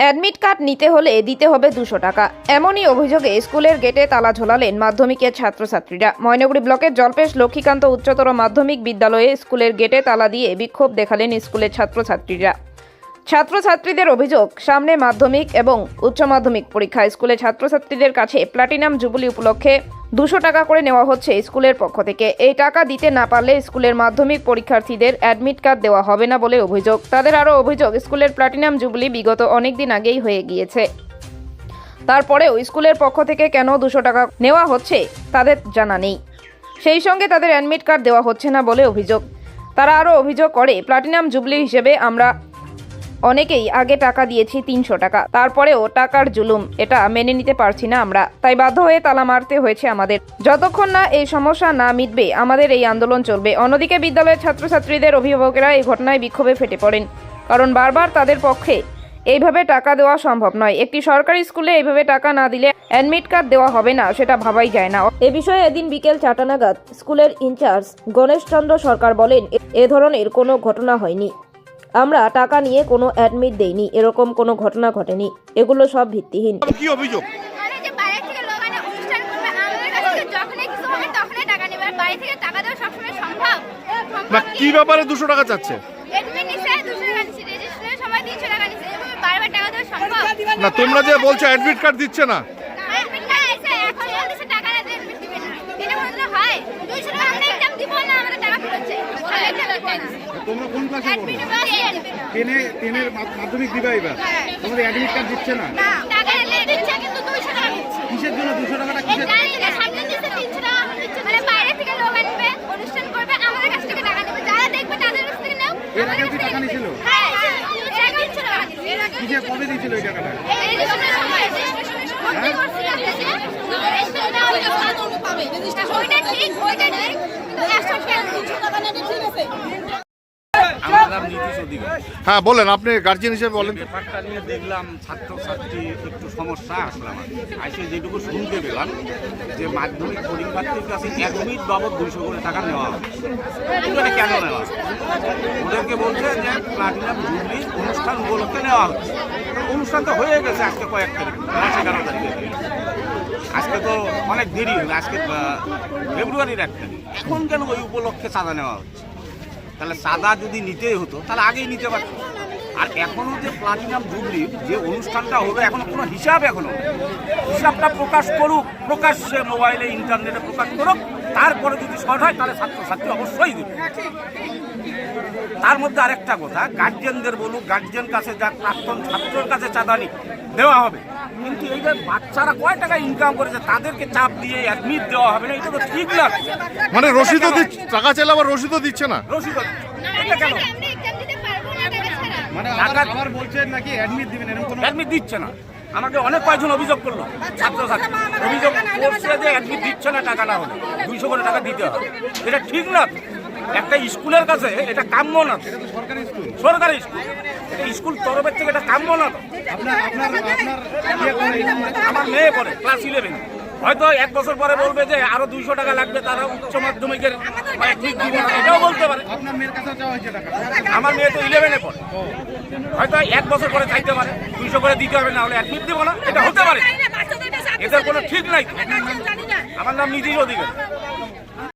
Admit card নিতে হলে দিতে হবে 200 টাকা। এমনই অভিযোগে স্কুলের গেটে তালা ঝোলালেন মাধ্যমিকের ছাত্রছাত্রীরা। ময়নাগুড়ি ব্লকের জলপেশ লক্ষ্মীকান্ত উচ্চতর মাধ্যমিক বিদ্যালয়ে স্কুলের গেটে তালা দিয়ে বিক্ষোভ দেখালেন স্কুলের ছাত্রছাত্রীরা। ছাত্রছাত্রীদের অভিযোগ, সামনে মাধ্যমিক এবং উচ্চ মাধ্যমিক পরীক্ষা। স্কুলে ছাত্রছাত্রীদের কাছে প্লাটিনাম জুবিলি উপলক্ষে 200 টাকা করে নেওয়া হচ্ছে স্কুলের পক্ষ থেকে। এই টাকা দিতে না পারলে স্কুলের মাধ্যমিক পরীক্ষার্থীদের অ্যাডমিট কার্ড দেওয়া হবে না বলে অভিযোগ। তাদের আরও অভিযোগ, স্কুলের প্লাটিনাম জুবিলি বিগত অনেক দিন আগেই হয়ে গিয়েছে, তারপরেও স্কুলের পক্ষ থেকে কেন 200 টাকা নেওয়া হচ্ছে তাদের জানা নেই। সেই সঙ্গে তাদের অ্যাডমিট কার্ড দেওয়া হচ্ছে না বলে অভিযোগ। তারা আরও অভিযোগ করে, প্লাটিনাম জুবিলি হিসেবে আমরা অনেকেই আগে টাকা দিয়েছি 300 টাকা, তারপরেও টাকার জুলুম, এটা মেনে নিতে পারছি না আমরা, তাই বাধ্য হয়ে তালা মারতে হয়েছে আমাদের। যতক্ষণ না এই সমস্যা না মিটবে আমাদের এই আন্দোলন চলবে। অন্যদিকে বিদ্যালয়ের ছাত্রছাত্রীদের অভিভাবকেরা এই ঘটনায় বিক্ষোভে ফেটে পড়েন, কারণ বারবার তাদের পক্ষে এইভাবে টাকা দেওয়া সম্ভব নয়। একটি সরকারি স্কুলে এইভাবে টাকা না দিলে অ্যাডমিট কার্ড দেওয়া হবে না, সেটা ভাবাই যায় না। এ বিষয়ে এদিন বিকেল 4টা নাগাদ স্কুলের ইনচার্জ গণেশচন্দ্র সরকার বলেন, এ ধরনের কোনো ঘটনা হয়নি, আমরা টাকা নিয়ে কোনো অ্যাডমিট দেইনি, এরকম কোনো ঘটনা ঘটেনি, এগুলো সব ভিত্তিহীন। কি অভিযোগ? কি ব্যাপারে 200 টাকা চাচ্ছে? না, তোমরা যে বলছো অ্যাডমিট কার্ড দিচ্ছে না, তোমরা কোন ক্লাসে পড়ো? 10 এর মাধ্যমিক দিবা এবার, তোমাদের অ্যাডমিট কার্ড দিচ্ছে না? টাকা দিচ্ছে কিন্তু 200 টাকা দিচ্ছে। কিসের জন্য 200 টাকাটা কিসের? জানি না, সামনে দিচ্ছে 300 টাকা দিচ্ছে, মানে বাইরে থেকে লোক আনবে, অনুষ্ঠান করবে, আমাদের কাছ থেকে টাকা নেবে, যারা দেখবে তাদের কাছ থেকে নাও। এর আগে কি টাকা নিছিল? হ্যাঁ, এর আগে 300 টাকা দিচ্ছে। কিসে কবে দিছিল এই টাকাটা? এই রেজিস্ট্রেশনের সময় ভর্তি করছিল আপনাকে, রেজিস্ট্রেশনটা পাবে, রেজিস্ট্রেশন ওইটা ঠিক, কিন্তু 100 টাকা নেবে, ঠিক আছে। আমার নাম নীতিশ অধিকারী। হ্যাঁ বলেন, আপনি গার্জিয়ান হিসেবে বলেন। ব্যাপারটা নিয়ে দেখলাম ছাত্রছাত্রী একটু সমস্যা আসলাম, আসে যেটুকু শুনতে পেলাম যে মাধ্যমিক পরীক্ষার্থীর কাছে অ্যাডমিট বাবদ 200 করে টাকা নেওয়া হবে। এটা কেন নেওয়া হবে? ওদেরকে বলছে যে প্লাটিনাম জুবলি অনুষ্ঠান উপলক্ষে নেওয়া হচ্ছে। অনুষ্ঠান তো হয়ে গেছে আজকে কয়েক তারিখ, 11 তারিখে। আজকে তো অনেক দেরি হলো, আজকে ফেব্রুয়ারির 1 তারিখ। এখন কেন ওই উপলক্ষে চাঁদা নেওয়া হচ্ছে? তাহলে চাঁদা যদি নিতেই হতো তাহলে আগেই নিতে পারত। আর এখনও যে প্লাটিনাম জুবলি যে অনুষ্ঠানটা হলো, এখনো কোনো হিসাব, হিসাবটা প্রকাশ করুক, প্রকাশ্যে মোবাইলে ইন্টারনেটে প্রকাশ করুক, তারপরে যদি শর্ট হয় তাহলে ছাত্রছাত্রী অবশ্যই দেবে। তার মধ্যে আরেকটা কথা, গার্জেনদের বলুক, গার্জেন কাছে যা প্রাক্তন ছাত্রের কাছে চাঁদা দেওয়া হবে, কিন্তু এই যে বাচ্চারা কয় টাকা ইনকাম করেছে তাদেরকে চাপ দিয়ে অ্যাডমিট দেওয়া হবে না, এটা তো ঠিক না। মানে রসিদও দিচ্ছে, টাকা চাইলে আবার রসিদও দিচ্ছে না। রসিদ এটা কেন? মানে আবার বলছেন নাকি অ্যাডমিট দিবেন, এরকম কোনো অ্যাডমিট দিচ্ছে না। আমাকে অনেক কয়েকজন অভিযোগ করলো, ছাত্রছাত্রী অভিযোগ করছে যে অ্যাডমিট দিচ্ছে না, টাকা না হলে 200 করে টাকা দিতে হবে। এটা ঠিক না। একটা স্কুলের কাছে এটা কাম্য না। সরকারি স্কুল, এটা স্কুল তরফের থেকে এটা কাম্য না। আমার মেয়ে পড়ে ক্লাস 11, হয়তো 1 বছর পরে বলবে যে আরো 200 টাকা লাগবে, তারা উচ্চ মাধ্যমিকের এটাও বলতে পারে। আপনার মেয়ের কাছে চাওয়া হয়েছে টাকা? আমার মেয়ে তো 11-এ পড়ে, হয়তো 1 বছর পরে চাইতে পারে 200 করে দিতে হবে, না হলে অ্যাডমিট দেবো না, এটা হতে পারে। এদের কোনো ঠিক নাই। আমার নাম নীতিশ অধিকারী।